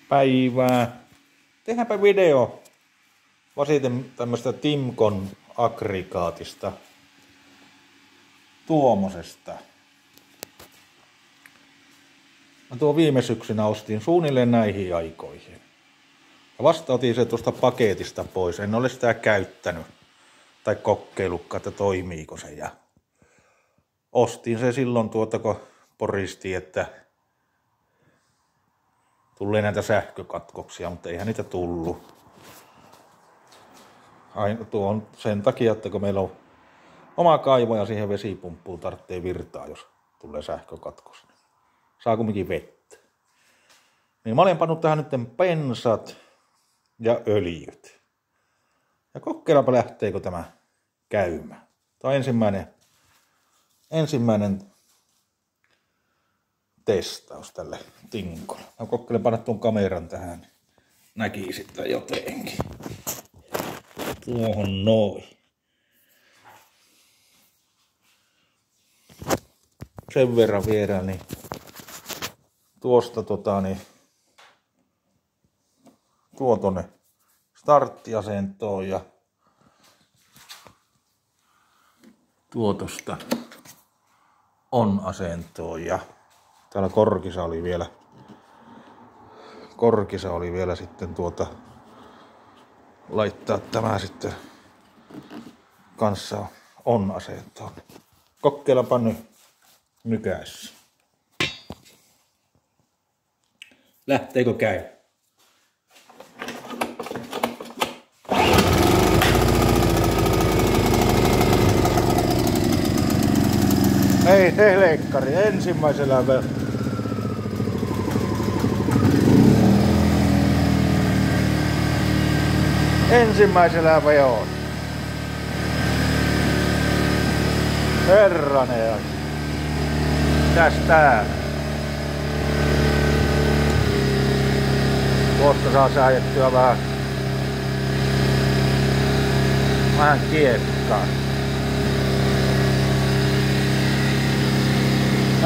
Päivää. Tehdäänpä video vasiten tämmöstä Timcon aggregaatista. Tuommoisesta. Mä tuon viime syksynä ostin suunnilleen näihin aikoihin. Ja vasta otin se tuosta paketista pois. En ole sitä käyttänyt. Tai kokeillutkaan, että toimiiko se. Ja ostin se silloin kun poristi, että tulee näitä sähkökatkoksia, mutta eihän niitä tullut. Tuo on sen takia, että kun meillä on oma kaivo ja siihen vesipumppuun tarvitsee virtaa, jos tulee sähkökatkos. Saa kumminkin vettä. Niin mä olen pannut tähän nyt pensat ja öljyt. Ja kokeillaanpa lähteekö tämä käymään. Tämä on ensimmäinen testaus tälle Timcolle. Mä kokeilen panna tuon kameran tähän. Näki sitten jotenkin. Tuohon noin. Sen verran viedään, niin tuosta tuo tonne starttiasentoon ja tuo tosta on-asentoon ja täällä korkissa oli vielä sitten laittaa tämä sitten kanssa on-asentoon. Kokeillaanpa nyt nykäissä. Lähteekö käy? Ei leikkari, ensimmäisellä vejoon. Herranen. Mitäs tää? Tuosta saa sääjettyä vähän kiekkaa.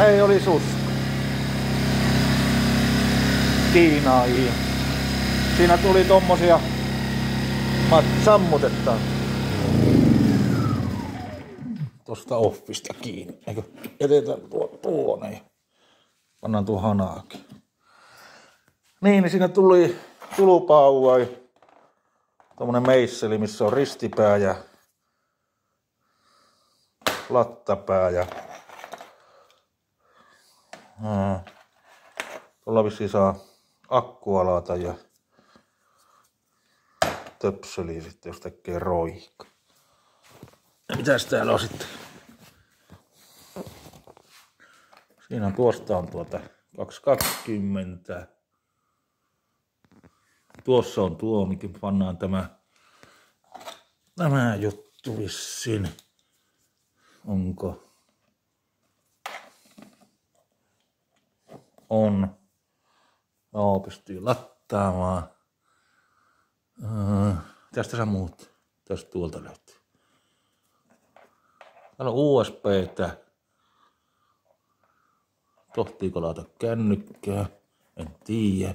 Ei oli suska. Kiinaihin. Siinä tuli tommosia sammutetaan tosta offista kiinni. Eikö jätetään tuonne ja pannaan tuo hanaakin. Niin siinä tuli tulupauvai. Tommonen meisseli, missä on ristipää ja lattapää ja tuolla vissiin saa akkua laata ja töpsöliä sitten, jos tekee roikka. Ja mitäs täällä on sitten? Siinä on tuosta on 220. Tuossa on tuo, mikä pannaan tämä juttu vissiin. Onko? On. Joo, pystyy lattaamaan. Tästä sä muut. Tästä tuolta löytyy. Täällä on USB:tä. Tohtiiko laita kännykkää? En tiedä.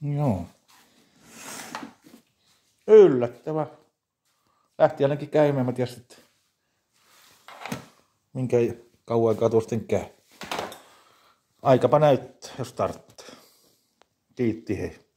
Joo. Yllättävä. Lähti ainakin käymään, mä tiedän sitten. Minkä kauan aikaa tuosta käy. Aikapa näyttää, jos tarvitsee. Kiitti hei.